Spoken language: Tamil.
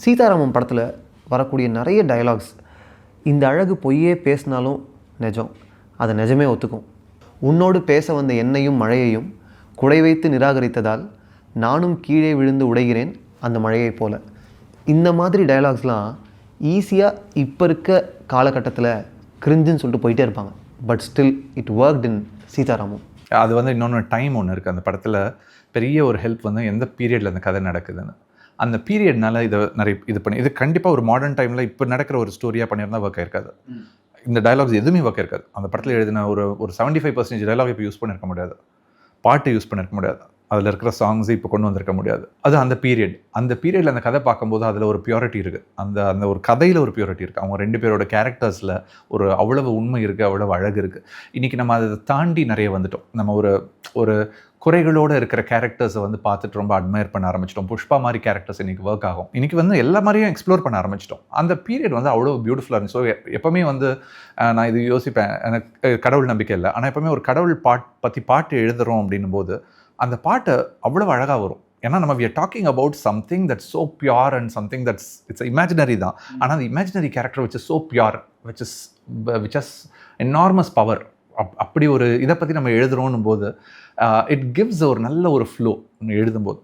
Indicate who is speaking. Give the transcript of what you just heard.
Speaker 1: சீதாராமன் படத்தில் வரக்கூடிய நிறைய டயலாக்ஸ் இந்த அழகு பொய்யே பேசினாலும் நிஜம், அதை நிஜமே ஒத்துக்கும். உன்னோடு பேச வந்த என்னையும் மழையையும் குடை வைத்து நிராகரித்ததால் நானும் கீழே விழுந்து உடைகிறேன் அந்த மழையைப் போல. இந்த மாதிரி டயலாக்ஸ்லாம் ஈஸியாக இப்போ இருக்க காலகட்டத்தில் கிரிஞ்சுன்னு சொல்லிட்டு போயிட்டே இருப்பாங்க. பட் ஸ்டில் இட் ஒர்க்ட் இன் சீதாராமம்.
Speaker 2: அது வந்து இன்னொன்று டைம் ஒன்று இருக்குது அந்த படத்தில். பெரிய ஒரு ஹெல்ப் வந்து எந்த பீரியடில் அந்த கதை நடக்குதுன்னு, அந்த பீரியட்னால இதை நிறைய இது பண்ணி, இது கண்டிப்பாக ஒரு மாடர்ன் டைமில் இப்போ நடக்கிற ஒரு ஸ்டோரியாக பண்ணியிருந்தா ஒர்க் ஆயிருக்காது. இந்த டயலாக்ஸ் எதுவுமே ஒர்க் இருக்காது. அந்த படத்தில் எழுதின ஒரு 75% டயலாக் இப்போ யூஸ் பண்ணியிருக்க முடியாது, பாட்டு யூஸ் பண்ணியிருக்க முடியாது, அதில் இருக்கிற சாங்ஸ் இப்போ கொண்டு வந்திருக்க முடியாது. அது அந்த பீரியடில் அந்த கதை பார்க்கும்போது அதில் ஒரு பியூரிட்டி இருக்குது, அந்த ஒரு கதையில் ஒரு பியூரிட்டி இருக்குது. அவங்க 2 பேரோட கேரக்டர்ஸில் ஒரு அவ்வளவு உண்மை இருக்குது, அவ்வளவு அழகு இருக்குது. இன்றைக்கி நம்ம அதை தாண்டி நிறைய வந்துட்டோம். நம்ம ஒரு குறைகளோடு இருக்கிற கேரக்டர்ஸை வந்து பார்த்துட்டு ரொம்ப அட்மையர் பண்ண ஆரம்பிச்சிட்டோம். புஷ்பா மாதிரி கேரக்டர்ஸ் இன்றைக்கி ஒர்க் ஆகும். இன்றைக்கி வந்து எல்லா மாதிரியும் எக்ஸ்ப்ளோர் பண்ண ஆரம்பிச்சிட்டோம். அந்த பீரியட் வந்து அவ்வளோ பியூட்டிஃபுல்லாக இருந்துச்சு. ஸோ எப்போவுமே வந்து நான் இது யோசிப்பேன், எனக்கு கடவுள் நம்பிக்கை இல்லை, ஆனால் எப்போவுமே ஒரு கடவுள் பற்றி பாட்டு எழுதுகிறோம் அப்படின்னும் போது அந்த பாட்டு அவ்வளோ அழகாக வரும். ஏன்னா நம்ம we are talking about something that's so pure and something that's it's imaginary தான். ஆனால் அந்த imaginary character which is so pure, which has enormous power. அப்படி ஒரு இதை பற்றி நம்ம எழுதுகிறோன்னும் போது இட் கிவ்ஸ் ஒரு நல்ல ஒரு ஃப்ளோ எழுதும்போது.